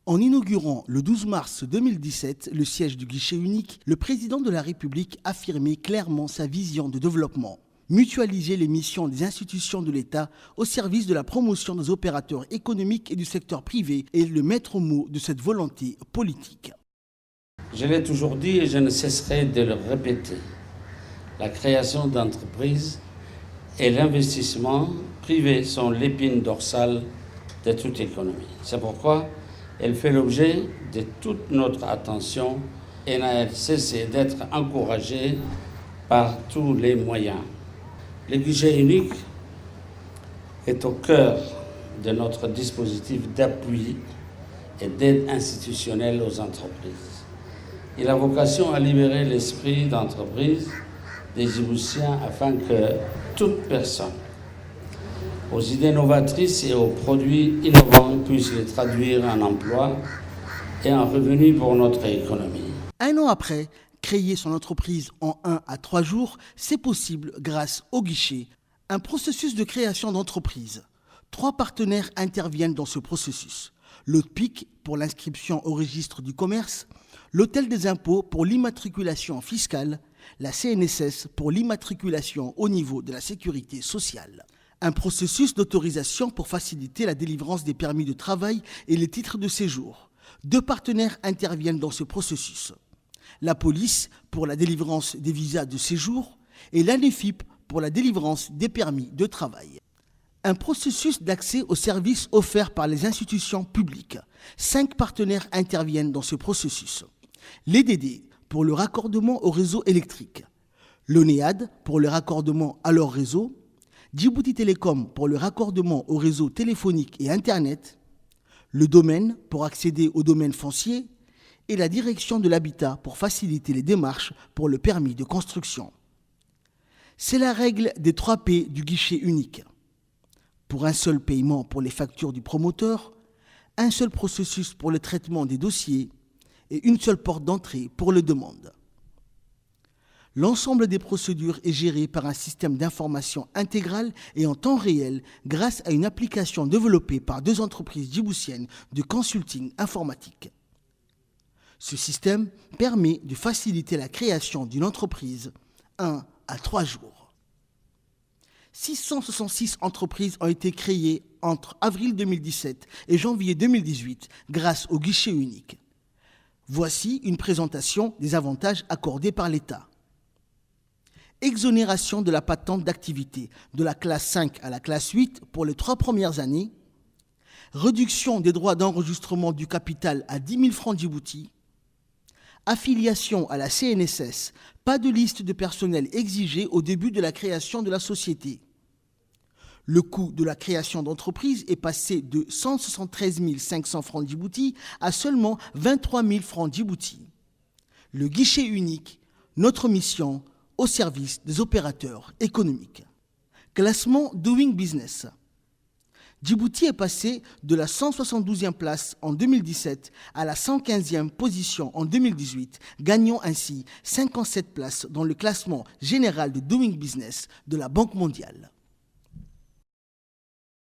En inaugurant le 12 mars 2017 le siège du guichet unique, le président de la République affirmait clairement sa vision de développement. Mutualiser les missions des institutions de l'État au service de la promotion des opérateurs économiques et du secteur privé est le maître mot de cette volonté politique. Je l'ai toujours dit et je ne cesserai de le répéter. La création d'entreprises et l'investissement privé sont l'épine dorsale de toute économie. C'est pourquoi elle fait l'objet de toute notre attention et n'a cessé d'être encouragée par tous les moyens. Le guichet unique est au cœur de notre dispositif d'appui et d'aide institutionnelle aux entreprises. Il a vocation à libérer l'esprit d'entreprise des Djiboutiens afin que toute personne aux idées novatrices et aux produits innovants puissent les traduire en emploi et en revenus pour notre économie. Un an après, créer son entreprise en 1 à 3 jours, c'est possible grâce au guichet. Un processus de création d'entreprise. 3 partenaires interviennent dans ce processus. L'OTPIC pour l'inscription au registre du commerce, l'Hôtel des impôts pour l'immatriculation fiscale, la CNSS pour l'immatriculation au niveau de la sécurité sociale. Un processus d'autorisation pour faciliter la délivrance des permis de travail et les titres de séjour. 2 partenaires interviennent dans ce processus. La police pour la délivrance des visas de séjour et l'ANEFIP pour la délivrance des permis de travail. Un processus d'accès aux services offerts par les institutions publiques. 5 partenaires interviennent dans ce processus. L'EDD pour le raccordement au réseau électrique. L'ONEAD pour le raccordement à leur réseau. Djibouti Télécom pour le raccordement au réseau téléphonique et Internet, le domaine pour accéder au domaine foncier et la direction de l'habitat pour faciliter les démarches pour le permis de construction. C'est la règle des 3 P du guichet unique. Pour un seul paiement pour les factures du promoteur, un seul processus pour le traitement des dossiers et une seule porte d'entrée pour les demandes. L'ensemble des procédures est géré par un système d'information intégral et en temps réel grâce à une application développée par 2 entreprises djiboutiennes de consulting informatique. Ce système permet de faciliter la création d'une entreprise 1 à 3 jours. 666 entreprises ont été créées entre avril 2017 et janvier 2018 grâce au guichet unique. Voici une présentation des avantages accordés par l'État. Exonération de la patente d'activité de la classe 5 à la classe 8 pour les 3 premières années. Réduction des droits d'enregistrement du capital à 10 000 francs Djibouti. Affiliation à la CNSS, pas de liste de personnel exigée au début de la création de la société. Le coût de la création d'entreprise est passé de 173 500 francs Djibouti à seulement 23 000 francs Djibouti. Le guichet unique, notre mission, au service des opérateurs économiques. Classement Doing Business. Djibouti est passé de la 172e place en 2017 à la 115e position en 2018, gagnant ainsi 57 places dans le classement général de Doing Business de la Banque mondiale.